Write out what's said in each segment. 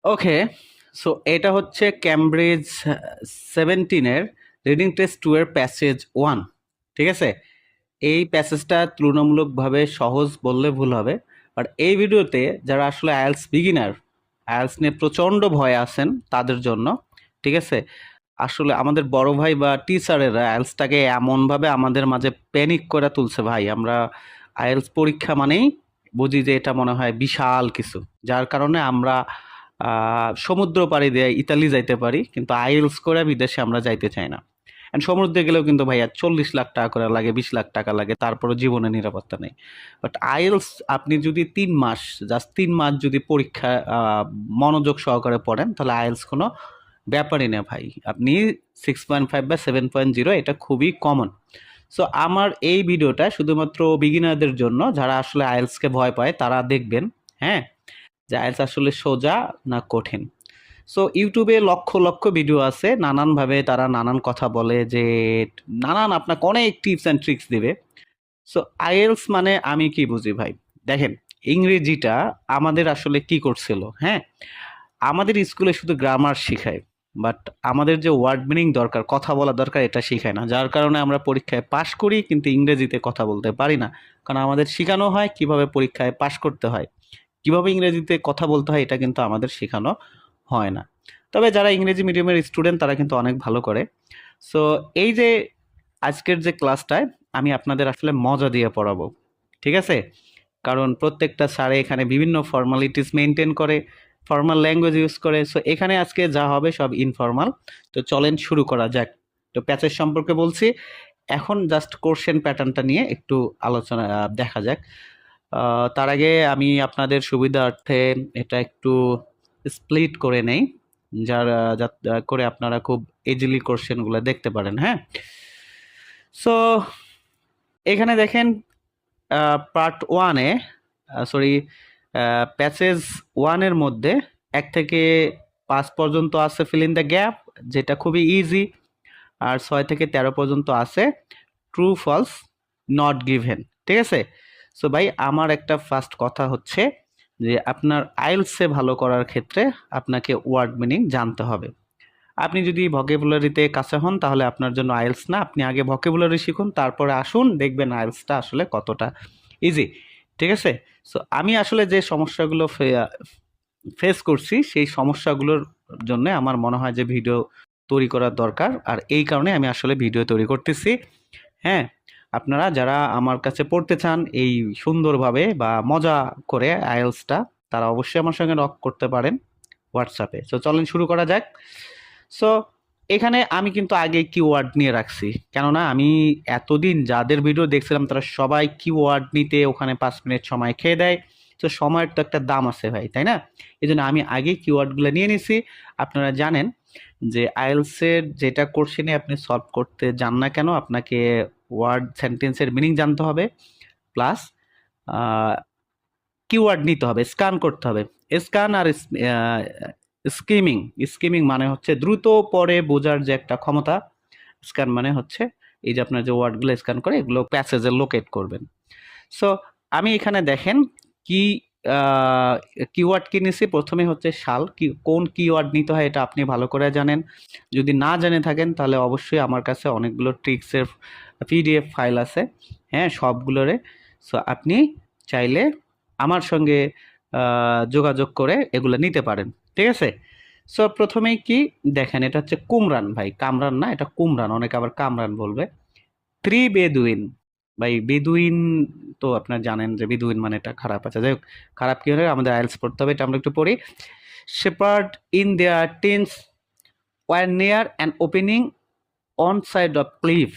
ওকে, so এটা হচ্ছে Cambridge 17-এর reading test 2 এর প্যাসেজ 1। ঠিক আছে, এই প্যাসেজটা তুলনামূলকভাবে সহজ বললে ভুল হবে। বাট এই ভিডিওতে যারা আসলে আইএলটিএস বিগিনার, আইএলটিএস নিয়ে প্রচণ্ড ভয় আছেন তাদের জন্য। ঠিক আছে, আসলে আমাদের বড় ভাই বা টিচারেরা আইএলটিএসটাকে এমনভাবে আমাদের মাঝে প্যানিক করে তুলছে ভাই। আমরা আইএলটিএস পরীক্ষা মানেই বুঝি যে এটা মনে হয় বিশাল কিছু, যার কারণে আমরা সমুদ্র পাড়ি দিয়ে ইতালি যাইতে পারি, কিন্তু আইএলটিএস করে বিদেশে আমরা যাইতে চাই না। এন্ড সমুদ্রে গেলেও কিন্তু ভাইয়া 40 লাখ টাকা করে লাগে, 20 লাখ টাকা লাগে, তারপরে জীবনে নিরাপত্তা নেই। বাট আইএলটিএস আপনি যদি 3 মাস, জাস্ট 3 মাস যদি পরীক্ষা মনোযোগ সহকারে পড়েন, তাহলে আইএলটিএস কোনো ব্যাপারই না ভাই। আপনি 6.5 বা 7.0 এটা খুবই কমন। সো আমার এই ভিডিওটা শুধুমাত্র বিগিনারদের জন্য, যারা আসলে আইএলটিএসকে ভয় পায় তারা দেখবেন। হ্যাঁ, যে আইএলটিএস আসলে সোজা না কঠিন। সো ইউটিউবে লক্ষ লক্ষ ভিডিও আছে, নানানভাবে তারা নানান কথা বলে, যে নানান আপনাকে অনেক টিপস অ্যান্ড ট্রিক্স দিবে। সো আইএলটিএস মানে আমি কি বুঝি ভাই, দেখেন, ইংরেজিটা আমাদের আসলে কি করছিল, হ্যাঁ, আমাদের স্কুলে শুধু গ্রামার শেখায়, বাট আমাদের যে ওয়ার্ড মিনিং দরকার, কথা বলা দরকার, এটা শেখায় না। যার কারণে আমরা পরীক্ষায় পাশ করি কিন্তু ইংরেজিতে কথা বলতে পারি না। কারণ আমাদের শেখানো হয় কিভাবে পরীক্ষায় পাশ করতে হয়, কিভাবে ইংরেজিতে কথা বলতে হয়, এটা কিন্তু আমাদের শেখানো হয় না। তবে যারা ইংরেজি মিডিয়ামের স্টুডেন্ট তারা কিন্তু অনেক ভালো করে। সো এই যে আজকের যে ক্লাসটায় আমি আপনাদের আসলে মজা দিয়ে পড়াবো। ঠিক আছে, কারণ প্রত্যেকটা স্যারে এখানে বিভিন্ন ফর্মালিটিস মেনটেন করে, ফর্মাল ল্যাঙ্গুয়েজ ইউজ করে। সো এখানে আজকে যা হবে সব ইনফর্মাল। তো চলেন শুরু করা যাক। তো প্যাচের সম্পর্কে বলছি, এখন জাস্ট কোশ্চেন প্যাটার্নটা নিয়ে একটু আলোচনা দেখা যাক। তার আগে আমি আপনাদের সুবিধার্থে এটা একটু স্প্লিট করে নেই, যাতে করে আপনারা খুব ইজিলি কোশ্চেনগুলো দেখতে পারেন। হ্যাঁ, সো এখানে দেখেন, পার্ট ওয়ানে, সরি, প্যাসেজ ওয়ানের মধ্যে 1 থেকে 5 পর্যন্ত আছে ফিল ইন দ্য গ্যাপ, যেটা খুবই ইজি। আর 6 থেকে 13 পর্যন্ত আছে ট্রু ফলস নট গিভেন। ঠিক আছে, সো ভাই আমার একটা ফার্স্ট কথা হচ্ছে যে আপনার আইএলটিএসে ভালো করার ক্ষেত্রে আপনাকে ওয়ার্ড মিনিং জানতে হবে। আপনি যদি ভকেবুলারিতে কাঁচা হন তাহলে আপনার জন্য আইএলটিএস না, আপনি আগে ভকেবুলারি শিখুন, তারপরে আসুন, দেখবেন আইএলটিএসটা আসলে কতটা ইজি। ঠিক আছে, সো আমি আসলে যে সমস্যাগুলো ফেস করছি সেই সমস্যাগুলোর জন্য আমার মনে হয় যে ভিডিও তৈরি করার দরকার, আর এই কারণে আমি আসলে ভিডিও তৈরি করতেছি। হ্যাঁ, আপনারা যারা আমার কাছে পড়তে চান এই সুন্দরভাবে বা মজা করে আইএলটিএসটা, তারা অবশ্যই আমার সঙ্গে নক করতে পারেন হোয়াটসঅ্যাপে। সো চলেন শুরু করা যাক। সো এখানে আমি কিন্তু আগে কিওয়ার্ড নিয়ে রাখছি, কেননা আমি এতদিন যাদের ভিডিও দেখছিলাম তারা সবাই কিওয়ার্ড নিতে ওখানে 5 মিনিট সময় খেয়ে দেয়। তো সময়ের তো একটা দাম আছে ভাই, তাই না? এই জন্য আমি আগে কিওয়ার্ডগুলো নিয়ে নিছি। আপনারা জানেন যে আইএলটিএসের যেটা কোশ্চেনে আপনি সলভ করতে যান না কেন, আপনাকে ওয়ার্ড সেন্টেন্সের মিনিং জানতে হবে, প্লাস কিওয়ার্ড নিতে হবে, স্ক্যান করতে হবে। স্ক্যান আর স্কিমিং, স্কিমিং মানে হচ্ছে দ্রুত পড়ে বোঝার যে একটা ক্ষমতা। স্ক্যান মানে হচ্ছে এই যে আপনার যে ওয়ার্ডগুলো স্ক্যান করে এগুলো প্যাসেজে লোকেট করবেন। সো আমি এখানে দেখেন কি কিওয়ার্ড কি নিছি। প্রথমে হচ্ছে শাল, কি কোন কিওয়ার্ড নিতে হয় এটা আপনি ভালো করে জানেন। যদি না জেনে থাকেন তাহলে অবশ্যই আমার কাছে অনেকগুলো ট্রিক্সের পিডিএফ ফাইল আছে, হ্যাঁ, সবগুলোরে। সো আপনি চাইলে আমার সঙ্গে যোগাযোগ করে এগুলো নিতে পারেন। ঠিক আছে, সো প্রথমেই কি দেখেন, এটা হচ্ছে কুমরান ভাই, কামরান না, এটা কুমরান, অনেকে আবার কামরান বলবে। 3 বেদুইন, ভাই বেদুইন তো আপনার জানেন যে বেদুইন মানে এটা খারাপ আছে। যাই হোক, খারাপ কি হলে আমাদের আইএলটিএস পড়তে হবে, এটা আমরা একটু পড়ি। Shepherd in their tents were near an opening on side of cliff.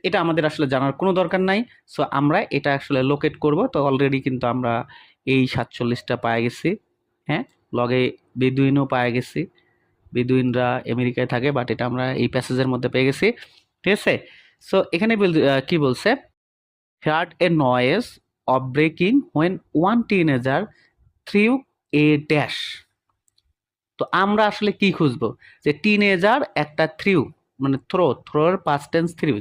এটা আমাদের আসলে জানার কোনো দরকার নাই। সো আমরা এটা আসলে লোকেট করব। তো অলরেডি কিন্তু আমরা এই 47টা পায়ে গেছি। হ্যাঁ, লগে বেদুইনও পায়ে গেছি। বেদুইনরা আমেরিকায় থাকে, বাট এটা আমরা এই প্যাসেজের মধ্যে পেয়ে গেছি। ঠিক আছে, সো এখানে কি বলছে, heard a noise of breaking when one teenager threw a dash। তো আমরা আসলে কি খুঁজবো, যে টিনেজার একটা থ্রিউ মানে থ্রোর পাস্ট টেন্স থ্রিউ,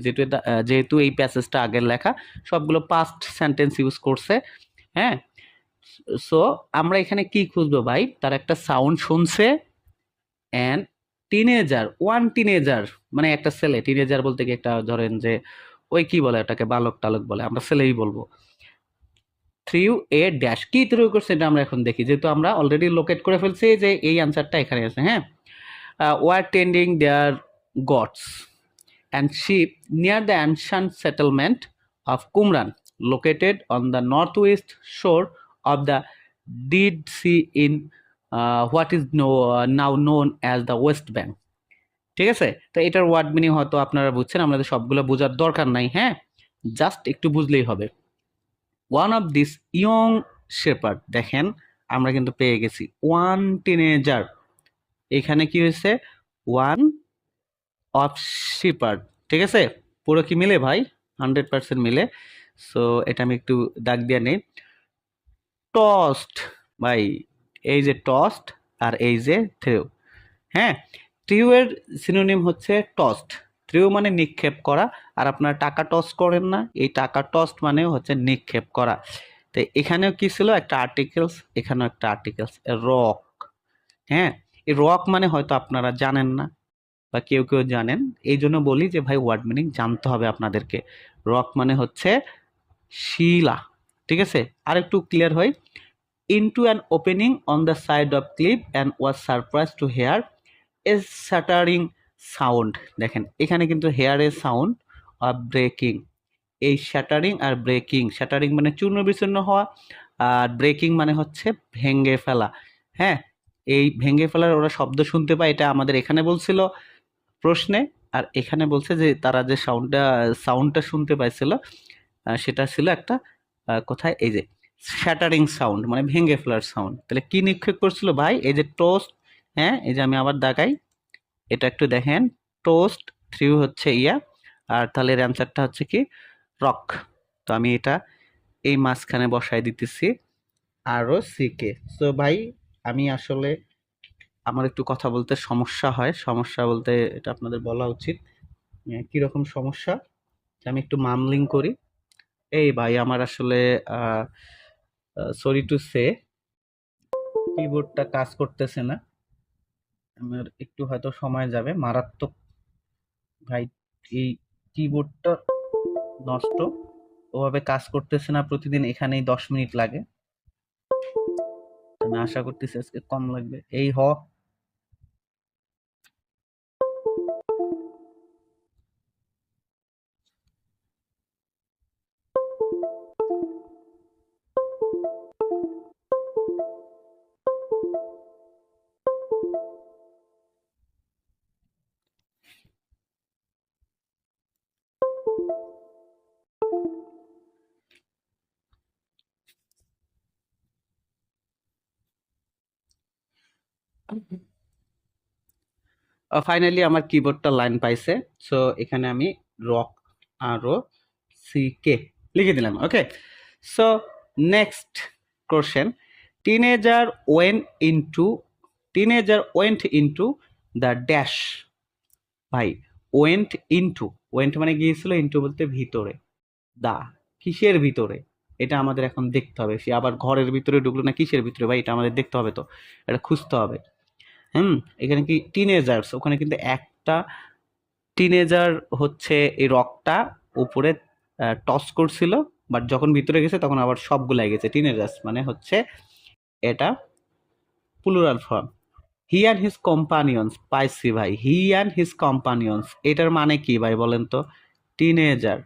যেহেতু এই প্যাসেজটা আগের লেখা, সবগুলো পাস্ট সেন্টেন্স ইউজ করছে। হ্যাঁ, সো আমরা এখানে কি খুঁজবো ভাই, তার একটা সাউন্ড শুনছে অ্যান্ড টিনেজার, ওয়ান টিনেজার মানে একটা ছেলে, টিনেজার বলতে কি একটা ধরেন যে ওই কি বলে ওটাকে, বালক টালক বলে, আমরা ছেলেই বলবো। থ্রিউ এ ড্যাশ, কি থ্রু করছে এটা আমরা এখন দেখি, যেহেতু আমরা অলরেডি লোকেট করে ফেলছি যে এই আনসারটা এখানে আছে। হ্যাঁ, were tending their goats and sheep near the ancient settlement of Qumran, located on the northwest shore of the Dead Sea in what is now known as the West Bank. ঠিক আছে, তো এটার ওয়ার্ড মিনিং হয়তো আপনারা বুঝছেন, আমাদের সবগুলো বোঝার দরকার নাই। হ্যাঁ, জাস্ট একটু বুঝলেই হবে। One of this young shepherd, দেখেন আমরা কিন্তু পেয়ে গেছি ওয়ান টিনেজার, এখানে কি হয়েছে, ওয়ান অফ শিপার্ড। ঠিক আছে, পুরো কি মিলে ভাই, 100% মিলে। সো এটা আমি একটু দাগ দিয়ে নেই। টস্ট ভাই, এই যে টস্ট আর এই যে থ্রিউ। হ্যাঁ, থ্রিউ এর সিনোনিম হচ্ছে টস্ট। থ্রিউ মানে নিক্ষেপ করা, আর আপনার টাকা টস করেন না, এই টাকা টস্ট মানে হচ্ছে নিক্ষেপ করা। তো এখানেও কি ছিল, একটা আর্টিকেলস, এখানেও একটা আর্টিকেলস, রক। হ্যাঁ, এই রক মানে হয়তো আপনারা জানেন না বা কেউ কেউ জানেন, এই জন্য বলি যে ভাই ওয়ার্ড মিনিং জানতে হবে আপনাদেরকে। রক মানে হচ্ছে শিলা। ঠিক আছে, আর একটু ক্লিয়ার হয়, into an opening on the side of cliff and was surprise to hear a shattering sound. দেখেন এখানে কিন্তু hear a sound of breaking, এই শ্যাটারিং আর ব্রেকিং, শ্যাটারিং মানে চূর্ণ বিচূর্ণ হওয়া, আর ব্রেকিং মানে হচ্ছে ভেঙে ফেলা। হ্যাঁ, এই ভেঙে ফেলার ওরা শব্দ শুনতে পায়, এটা আমাদের এখানে বলছিল প্রশ্নে, আর এখানে বলছে যে তারা যে সাউন্ডটা শুনতে পাইছিল সেটা ছিল একটা কোথায়, এই যে শ্যাটারিং সাউন্ড মানে ভেঙে ফেলার সাউন্ড। তাহলে কি নিক্ষেপ করছিল ভাই, এই যে টোস্ট। হ্যাঁ, এই যে আমি আবার দাগাই, এটা একটু দেখেন, টোস্ট, থ্রিউ হচ্ছে ইয়া, আর তাহলে এর অ্যান্সারটা হচ্ছে কি রক। তো আমি এটা এই মাঝখানে বসায় দিতেছি আরও সিকে। সো ভাই আমি আসলে আমার একটু কথা বলতে সমস্যা হয়, সমস্যা বলতে এটা আপনাদের বলা উচিত। কিরকম সমস্যা, যে আমি একটু মামলিং করি। এই ভাই আমার আসলে সরি টু সে, কিবোর্ডটা কাজ করতেছে না, আমার একটু হয়তো সময় যাবে, মারাত্মক ভাই, এই কিবোর্ডটা নষ্ট, ওভাবে কাজ করতেছে না, প্রতিদিন এখানেই 10 মিনিট লাগে, আমি আশা করতেছি আজকে কম লাগবে। এই ফাইনালি আমার কিবোর্ডটা লাইন পাইছে। সো এখানে আমি রক আর ও সি কে লিখে দিলাম। Okay, so next question, teenager into teenager went into the dash. ভাই ওয়েন্ট মানে গিয়েছিল, ইনটু বলতে ভিতরে, দা কিসের ভিতরে, এটা আমাদের এখন দেখতে হবে। সে আবার ঘরের ভিতরে ঢুকলো না কিসের ভিতরে ভাই, এটা আমাদের দেখতে হবে, তো এটা খুঁজতে হবে। এখানে কি টিনেজার্স, ওখানে কিন্তু একটা টিনেজার হচ্ছে এই রকটা উপরে টস করছিল, বাট যখন ভিতরে গেছে তখন আবার সবগুলাই গেছে। টিনেজার্স মানে হচ্ছে এটা plural form. He and his companions, পাইছি ভাই, হি অ্যান্ড হিজ কম্পানিয়ন্স, এটার মানে কি ভাই বলেন তো, teenager.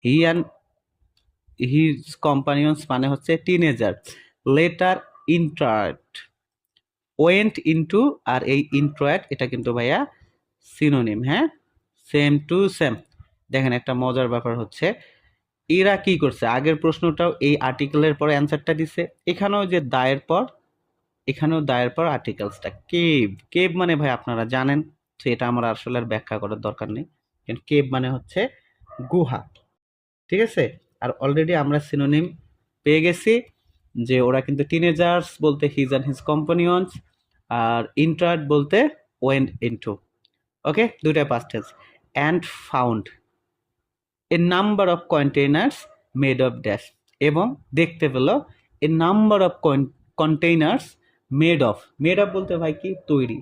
He and his companions মানে হচ্ছে টিনেজার। লেটার ইন্টার্ট, ওয়েন্ট ইনটু, আর এই ইন্ট্রোয়াট এটা কিন্তু ভাইয়া সিনোনিম। হ্যাঁ, সেম টু সেম। দেখেন একটা মজার ব্যাপার হচ্ছে, এরা কি করছে, আগের প্রশ্নটাও এই আর্টিকেলের পরে অ্যান্সারটা দিছে, এখানেও যে দায়ের পর, এখানেও দায়ের পর আর্টিকেলসটা কেভ। কেভ মানে ভাই আপনারা জানেন, তো এটা আমার আসলে আর ব্যাখ্যা করার দরকার নেই, কেভ মানে হচ্ছে গুহা। ঠিক আছে, আর অলরেডি আমরা সিনোনিম পেয়ে গেছি, যে ওরা কিন্তু টিনেজার্স বলতে হিজ অ্যান্ড হিজ কম্পানিয়ন্স, আর ইন্টার্ট বলতে ওয়েন্ট ইনটু। ওকে, দুইটা past tense. And found a number of containers made of dash, এবং দেখতে পেল a number of containers made of বলতে ভাই কি তৈরি,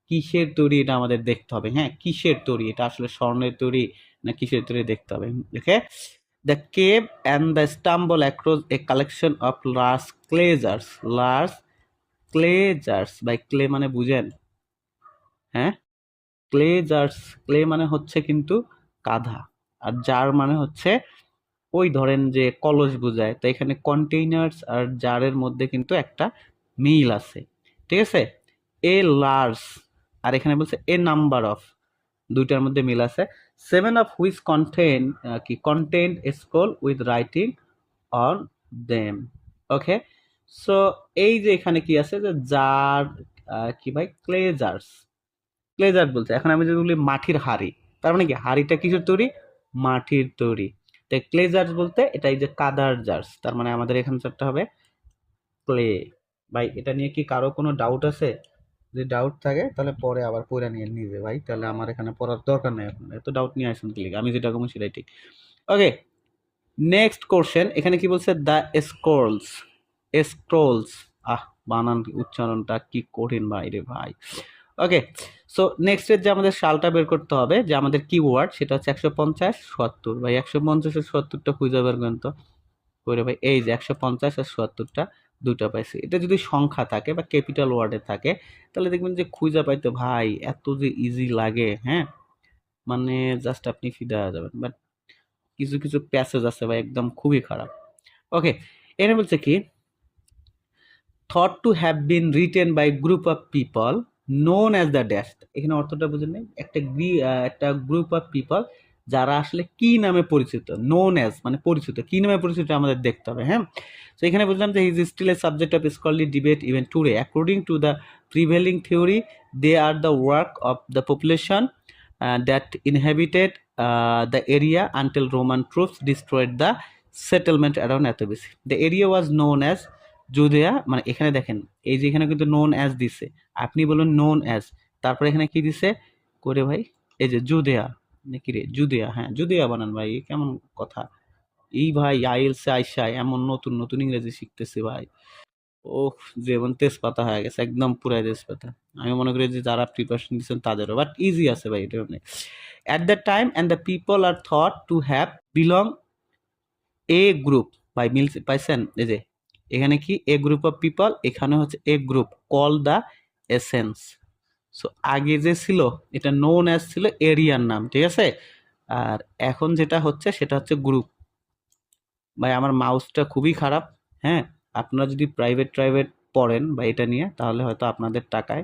কিসের তৈরি এটা আমাদের দেখতে হবে। হ্যাঁ, কিসের তৈরি, এটা আসলে স্বর্ণের তৈরি না কিসের তৈরি দেখতে হবে। Okay, the cave and the stumble across a collection of large by clay মানে বুঝেন। হ্যাঁ, ক্লে মানে হচ্ছে কিন্তু কাঁধা, আর জার মানে হচ্ছে ওই ধরেন যে কলস বোঝায়। তো এখানে কন্টেইনার্স আর জারের মধ্যে কিন্তু একটা মিল আছে, ঠিক আছে। এ লার্জ, আর এখানে বলছে এ নাম্বার অফ, দুইটার মধ্যে মিল আছে। 7 of which contained a scroll with writing on them. Okay, so এই যে এখানে কি আছে যে জার, কি ভাই ক্লেজার বলছে। এখন আমি যদি বলি মাটির হাড়ি, তার মানে কি হাড়িটা কিসের তৈরি, মাটির তৈরি। তাই ক্লেজার্স বলতে এটা এই যে কাদার জার্স, তার মানে আমাদের এখানটা হবে ক্লে। ভাই এটা নিয়ে কি কারো কোনো ডাউট আছে? যদি ডাউট থাকে তাহলে পরে আবার পড়ে নিয়ে নিবে ভাই, তাহলে আমার এখানে পড়ার দরকার নেই। এখন এত ডাউট নিয়ে আসুন ক্লিক, আমি যেটা কমু সেটাই ঠিক। ওকে, নেক্সট কোশ্চেন, এখানে কি বলছে, দ্য স্ক্রোলস। বানান উচ্চারণটা কি কঠিন ভাই রে ভাই। ওকে, সো নেক্সটের যে আমাদের সালটা বের করতে হবে, যে আমাদের কিওয়ার্ড সেটা হচ্ছে 150 70। ভাই 150 আর 70টা খুঁজে বের করেন তো করে ভাই। এই যে 150 আর 70টা দুইটা পাইছি। এটা যদি সংখ্যা থাকে বা ক্যাপিটাল ওয়ার্ডে থাকে তাহলে দেখবেন যে খুঁজে পাইতে ভাই এত যে ইজি লাগে। হ্যাঁ, মানে জাস্ট আপনি ফিদা হয়ে যাবেন। বাট কিছু কিছু প্যাসেজ আছে ভাই একদম খুবই খারাপ। ওকে, এখানে বলছে কি, thought to have been written by group of people known as the dash। এখানে অর্থটা বুঝেন নাই, একটা গ্রুপ অফ পিপল যারা আসলে কি নামে পরিচিত, নোন অ্যাজ মানে পরিচিত, কি নামে পরিচিত আমাদের দেখতে হবে। হ্যাঁ, তো এখানে বুঝলাম যে is still a subject of scholarly debate even today according to the prevailing theory they are the work of the population that inhabited the area until Roman troops destroyed the settlement around এতবেশি। The area was known as Judea. মানে এখানে দেখেন এই যে এখানে কিন্তু known as দিছে, আপনি বলুন নোন অ্যাজ, তারপরে এখানে কি দিছে করে ভাই, এই যে জুদেয়া নাকি রে, জুদেয়া, হ্যাঁ জুদেয়া বানান ভাই, কেমন কথা। এই ভাই আইএলসে আইসা এমন নতুন নতুন ইংরেজি শিখতেছে ভাই, ও জীবন তেজপাতা হয়ে গেছে একদম পুরাই তেজপাতা। আমি মনে করি যে যারা প্রিপারেশন দিচ্ছেন তাদেরও, বাট ইজি আছে ভাই এটা অনেক। At the time and the people are thought to have belong a group. ভাই মিল পাইছেন, এই যে এখানে কি এ গ্রুপ অফ পিপল, এখানে হচ্ছে a group call the Essenes. So আগে যে ছিল এটা নোন অ্যাজ ছিল এরিয়ার নাম, ঠিক আছে। আর এখন যেটা হচ্ছে সেটা হচ্ছে গ্রুপ। ভাই আমার মাউসটা খুবই খারাপ। হ্যাঁ, আপনারা যদি প্রাইভেট পড়েন বা এটা নিয়ে তাহলে হয়তো আপনাদের টাকায়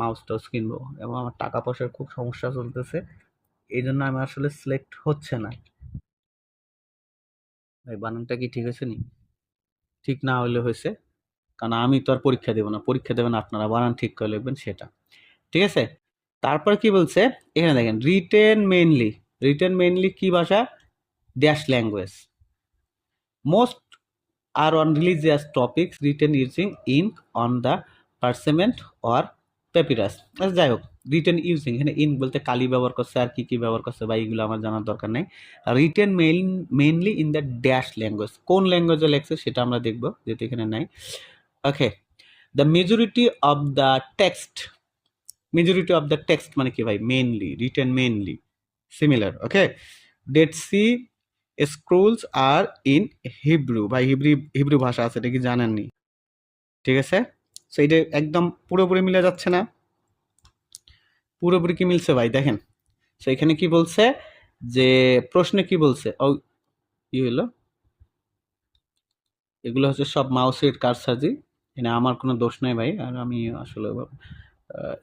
মাউস টাউস কিনবো, এবং আমার টাকা পয়সার খুব সমস্যা চলতেছে, এই জন্য আমি আসলে সিলেক্ট হচ্ছে না। ভাই বানানটা কি ঠিক আছে নি? ঠিক না হলে হয়েছে, কারণ আমি তো আর পরীক্ষা দেবো না, পরীক্ষা দেবেন আপনারা, বানান ঠিক করে লিখবেন সেটা, ঠিক আছে। তারপর কি বলছে, এখানে দেখেন রিটেন মেইনলি কি ভাষা, dash language. Most are on religious topics written using ink on the parchment or papyrus. আচ্ছা যাই হোক, রিটেন ইউজিং এখানে ইঙ্ক বলতে কালি ব্যবহার করছে, আর কি কি ব্যবহার করছে বা এইগুলো আমার জানার দরকার নেই। Written mainly in the dash language, কোন ল্যাঙ্গুয়েজে লেখছে সেটা আমরা দেখবো যেহেতু এখানে নাই। Okay, the majority of the text মানে কি ভাই, mainly written mainly similar. Okay, Dead Sea Scrolls are in Hebrew. ভাই হিব্রু ভাষা আছে, এটা কি জানেননি? ঠিক আছে, সো এটা একদম পুরোপুরি মিলে যাচ্ছে না, পুরোপুরি কি মিলছে ভাই দেখেন। সো এখানে কি বলছে যে প্রশ্নে কি বলছে, ও কি হলো, এগুলো হচ্ছে সব মাউসের কারসাজি, এখানে আমার কোনো দোষ নেই ভাই। আর আমি আসলে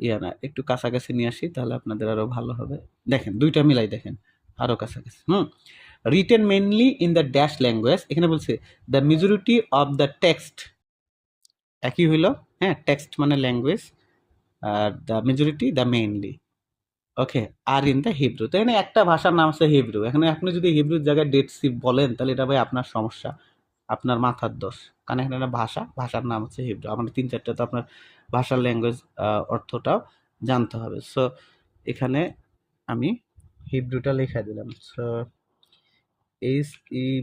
ইয়া না, একটু কাছাকাছি নিয়ে আসি তাহলে আপনাদের আরো ভালো হবে। দেখেন দুইটা মিলাই দেখেন, আরো কাছাকাছি। Written mainly in the dash language, এখানে বলছে the majority of the text, একই হইলো। হ্যাঁ, টেক্সট মানে ল্যাঙ্গুয়েজ, আর the majority the mainly. Okay, আর ইন দ্য হিব্রু, তো এখানে একটা ভাষার নাম আছে হিব্রু। এখানে আপনি যদি হিব্রুর জায়গায় ডেড সি বলেন তাহলে এটা ভাই আপনার সমস্যা, আপনার মাথার দোষ। কারণ এখানে একটা ভাষার নাম হচ্ছে হিব্রু। আমাদের 3-4টা তো আপনার ভাষার ল্যাঙ্গুয়েজ অর্থটাও জানতে হবে। সো এখানে আমি হিব্রুটা লেখা দিলাম। সো HEBREW,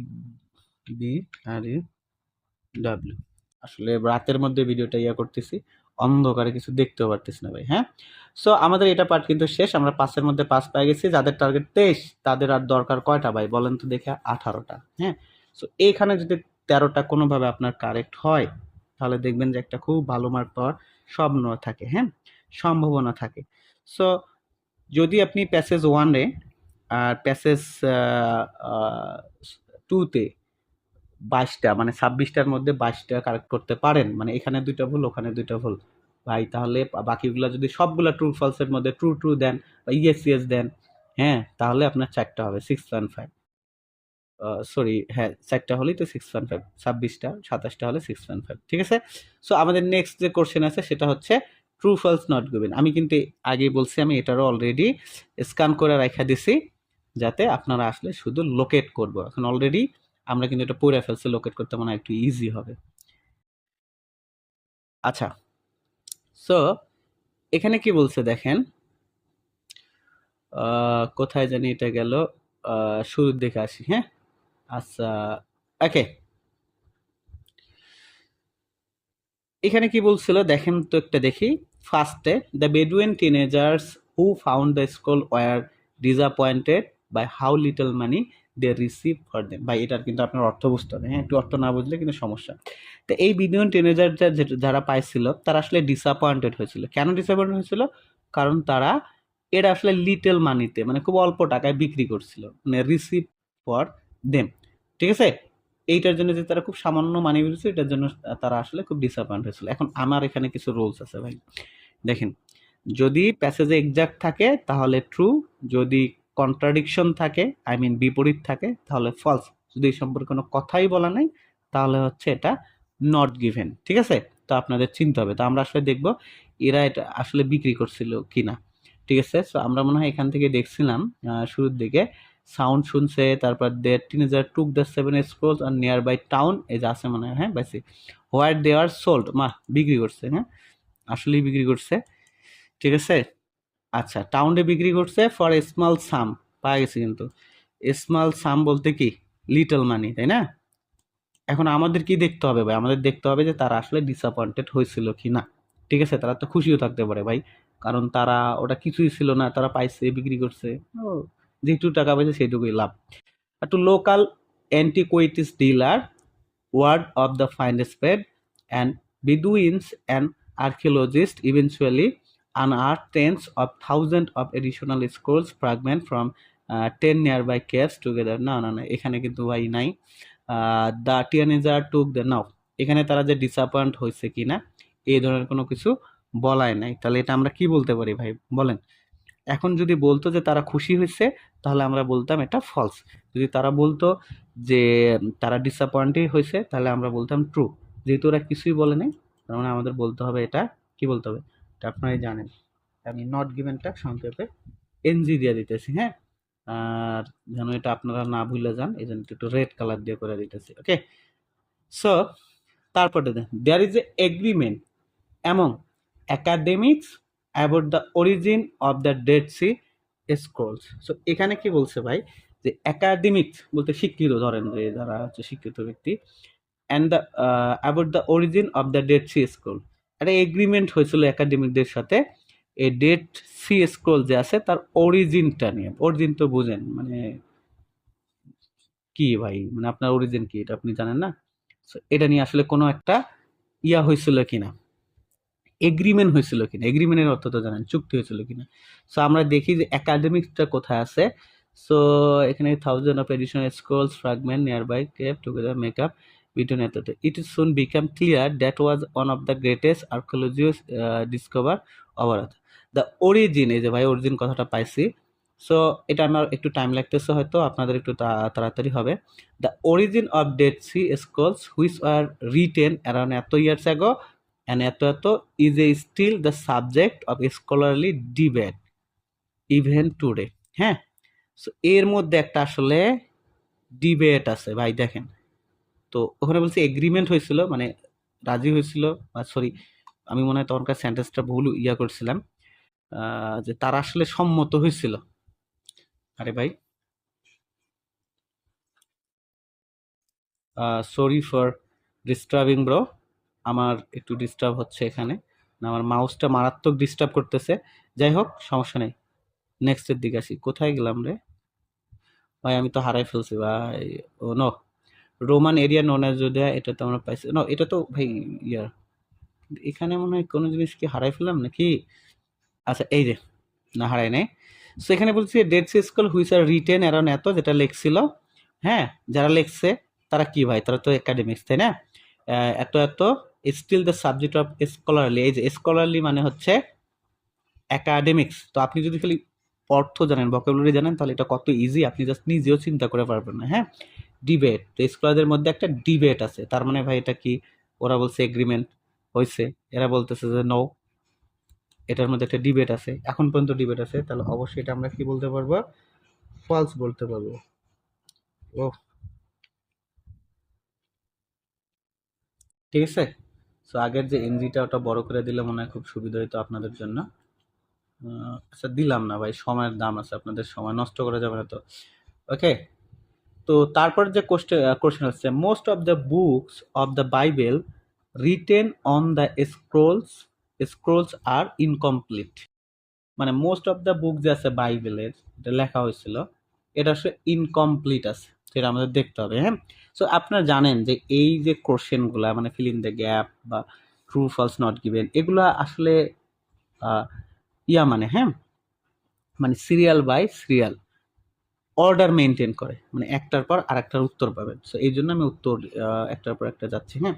আসলে রাতের মধ্যে ভিডিওটা করতেছি, অন্ধকারে কিছু দেখতেও পারতেছি না ভাই। হ্যাঁ, সো আমাদের এটা পার্ট কিন্তু শেষ। আমরা 5-এর মধ্যে 5 পেয়ে গেছি। যাদের টার্গেট 23 তাদের আর দরকার কয়টা ভাই বলেন তো দেখে? 18টা। হ্যাঁ, সো এইখানে যদি 13টা কোনোভাবে আপনার কারেক্ট হয় তাহলে দেখবেন যে একটা খুব ভালো মার্ক পাওয়ার স্বপ্ন থাকে। হ্যাঁ, সম্ভাবনা থাকে। সো যদি আপনি প্যাসেজ 1-এ আর প্যাসেজ 2-তে 22টা মানে 26টার মধ্যে 22টা কারেক্ট করতে পারেন, মানে এখানে 2টা ভুল ওখানে 2টা ভুল ভাই, তাহলে বাকিগুলা যদি সবগুলা ট্রু ফলসের মধ্যে ট্রু ট্রু দেন বা ইয়েস ইয়েস দেন, হ্যাঁ, তাহলে আপনার 4টা হবে 6.5। সরি, হ্যাঁ, 4টা হলেই তো 6.5, 26টা 27টা হলে 6.5। ঠিক আছে, সো আমাদের নেক্সট যে কোশ্চেন আছে সেটা হচ্ছে ট্রু ফলস নট গিভেন। আমি কিন্তু আগেই বলছি, আমি এটারও অলরেডি স্ক্যান করে রাখা দিছি যাতে আপনারা আসলে শুধু লোকেট করবো। এখন অলরেডি আমরা কিন্তু এটা পড়ে ফেলছি, লোকেট করতে মনে হয় একটু ইজি হবে। আচ্ছা, সো এখানে কি বলছে দেখেন, কোথায় জানি এটা গেল, শুরুর দিকে আসি। হ্যাঁ, আচ্ছা, ওকে, এখানে কি বলছিল দেখেন তো একটা দেখি। ফার্স্টে, the Bedouin teenagers who found the scroll were disappointed by how little money they receive for them. ভাই এটার কিন্তু আপনার অর্থ বুঝতে হবে। হ্যাঁ, একটু অর্থ না বুঝলে কিন্তু সমস্যা। তো এই বেডুইন টিনেজার যারা পাইছিল তারা আসলে ডিসঅ্যাপয়েন্টেড হয়েছিল। কেন ডিসঅ্যাপয়েন্টেড হয়েছিল? কারণ তারা এটা আসলে লিটল মানিতে মানে খুব অল্প টাকায় বিক্রি করছিল, মানে রিসিভ ফর দেম। ঠিক আছে, এইটার জন্য যে তারা খুব সামান্য মানি পেয়েছে এটার জন্য তারা আসলে খুব ডিসঅ্যাপয়েন্ট হয়েছিল। এখন আমার এখানে কিছু রুলস আছে ভাই, দেখেন। যদি প্যাসেজে এক্সাক্ট থাকে তাহলে ট্রু, যদি কন্ট্রাডিকশন থাকে আই মিন বিপরীত থাকে তাহলে ফলস, যদি এই সম্পর্কে কোনো কথাই বলা নাই তাহলে হচ্ছে এটা নট গিভেন। ঠিক আছে, তো আপনাদের চিনতে হবে। তো আমরা আসলে দেখব এরা এটা আসলে বিক্রি করছিল কিনা। ঠিক আছে, সো আমরা মনে হয় এখান থেকে দেখছিলাম শুরুর দিকে সাউন্ড শুনছে, তারপর the teenager took the 7 scrolls are near by town, এই যে আছে মনে হয়, হ্যাঁ bye see, where they are sold, মা বিক্রি করছে। হ্যাঁ, আসলেই বিক্রি করছে। ঠিক আছে, আচ্ছা, টাউনে বিক্রি করছে ফর স্মল সাম, পাওয়া গেছে কিন্তু। স্মল সাম বলতে কি? লিটল মানি, তাই না? এখন আমাদের কি দেখতে হবে ভাই? আমাদের দেখতে হবে যে তারা আসলে ডিসঅ্যাপয়েন্টেড হয়েছিল কি না। ঠিক আছে, তারা তো খুশিও থাকতে পারে ভাই, কারণ তারা ওটা কিছুই ছিল না, তারা পাইছে, বিক্রি করছে। ও, যেটুকু টাকা পাইছে সেইটুকুই লাভ। আর to local antiquities dealer word of the finest spread, and Bedouins and archaeologists eventually unearthed tens of thousands of additional scrolls fragments from 10 nearby caves together. না না না, এখানে কিন্তু ভাই নাই। দ্য টিনেজার টুক দ্য নাও, এখানে তারা যে ডিসঅ্যাপয়েন্ট হয়েছে কিনা এই ধরনের কোনো কিছু বলাই নাই। তাহলে এটা আমরা কি বলতে পারি ভাই বলেন? এখন যদি বলতো যে তারা খুশি হয়েছে তাহলে আমরা বলতাম এটা ফলস। যদি তারা বলতো যে তারা ডিসঅ্যাপয়েন্টেড হয়েছে তাহলে আমরা বলতাম ট্রু। যেহেতু ওরা কিছুই বলে নাই তার মানে আমাদের বলতে হবে এটা কি বলতে হবে? এটা আপনারাই জানেন। আমি নট গিভেনটা সংক্ষেপে এনজি দিয়ে দিতেছি। হ্যাঁ, আর যেন এটা আপনারা না ভুলে যান এই জন্য একটু রেড কালার দিয়ে করে দিতেছি। ওকে, সো তারপরে there is a agreement among academics about the origin of the Dead Sea Scrolls. So এখানে কি বলছে ভাই, যে একাডেমিক্স বলতে শিক্ষিত, ধরেন যে যারা হচ্ছে শিক্ষিত ব্যক্তি, and the about the origin of the Dead Sea scroll, একটা এগ্রিমেন্ট হয়েছিল একাডেমিকদের সাথে এই ডেড সি স্ক্রোল যে আছে তার অরিজিনটা নিয়ে। অরিজিন তো বুঝেন মানে কি ভাই, মানে আপনার অরিজিন কি এটা আপনি জানেন না। So, এটা নিয়ে আসলে কোনো একটা ইয়া হয়েছিল কিনা, এগ্রিমেন্ট হয়েছিল কিনা, এগ্রিমেন্টের অর্থ তো জানেন, চুক্তি হয়েছিল কিনা। সো আমরা দেখি যে একাডেমিকটা কোথায় আছে। সো এখানে thousand of additional scrolls fragment near by cape together make up between এত, it is soon become clear that was one of the greatest archaeologist discover over earth. The origin, এই যে ভাই অরিজিন কথাটা পাইছি। So এটা আমার একটু time লাগতেছে, হয়তো আপনাদের একটু তাড়াতাড়ি হবে। The origin of Dead Sea scrolls which are written around এত ইয়ার্স অ্যাগো and এত এত is a still the subject of scholarly debate even today. হ্যাঁ, সো এর মধ্যে একটা আসলে ডিবেট আছে ভাই, দেখেন। তো ওখানে বলছে এগ্রিমেন্ট হয়েছিল মানে রাজি হয়েছিল, সরি আমি মনে হয় তখনকার সেন্টেন্সটা ভুল করছিলাম, যে তারা আসলে সম্মত হয়েছিল। আরে ভাই, সরি ফর ডিস্টার্বিং ব্রো। আমার একটু ডিস্টার্ব হচ্ছে এখানে, আমার মাউসটা মারাত্মক ডিস্টার্ব করতেছে। যাই হোক, সমস্যা নেই, নেক্সটের দিকে আসি। কোথায় গেলাম রে ভাই? আমি তো হারাই ফেলছি ভাই। Oh no, Roman area known as Judea, এটা তো আমরা পাইছি। নো, এটা তো ভাই ইয়ার, এখানে মনে হয় কোনো জিনিস কি হারাই ফেললাম নাকি? আচ্ছা এই যে, না হারাই নাই। সো এখানে বলছি Dead Sea school which are written around এত, যেটা লেখছিল। হ্যাঁ, যারা লেখছে তারা কি ভাই? তারা তো একাডেমিক্স, তাই না? এত এত still the subject of scholarly. এই যে স্কলারলি মানে হচ্ছে একাডেমিক্স। তো আপনি যদি খালি অর্থ জানেন, ভোকাবুলারি জানেন, তাহলে এটা কত ইজি, আপনি জাস্ট নিজেও চিন্তা করে পারবেন না। হ্যাঁ, ডিবেট, তো স্কলারদের মধ্যে একটা ডিবেট আছে, তার মানে ভাই এটা কি? ওরা বলছে এগ্রিমেন্ট হয়েছে, এরা বলতেছে যে নো, এটার মধ্যে একটা ডিবেট আছে, এখন পর্যন্ত ডিবেট আছে, তাহলে অবশ্যই এটা আমরা কি বলতে পারবো? ফলস বলতে পারবো। ও, ঠিক আছে। সো আগের যে এনজিটা ওটা বড় করে দিলে মনে হয় খুব সুবিধা হতো আপনাদের জন্য। আচ্ছা দিলাম না ভাই, সময়ের দাম আছে, আপনাদের সময় নষ্ট করা যাবে না তো। ওকে, তো তারপর যে কোশ্চেন হচ্ছে, most of the books of the Bible written on the scrolls are incomplete. মানে মোস্ট অফ দ্য বুক যে আছে বাইবেলের, এটা লেখা হয়েছিল, এটা আসলে ইনকমপ্লিট আছে, সেটা আমাদের দেখতে হবে। হ্যাঁ, সো আপনারা জানেন যে এই যে কোশ্চেনগুলা, মানে ফিল ইন দ্য গ্যাপ বা ট্রু ফলস নট গিভেন, এগুলা আসলে আহ, মানে হ্যাঁ, মানে serial by serial order maintain করে, মানে একটার পর আরেকটার উত্তর পাবেন। সো এই জন্য আমি উত্তর একটার পর একটা যাচ্ছি। হ্যাঁ,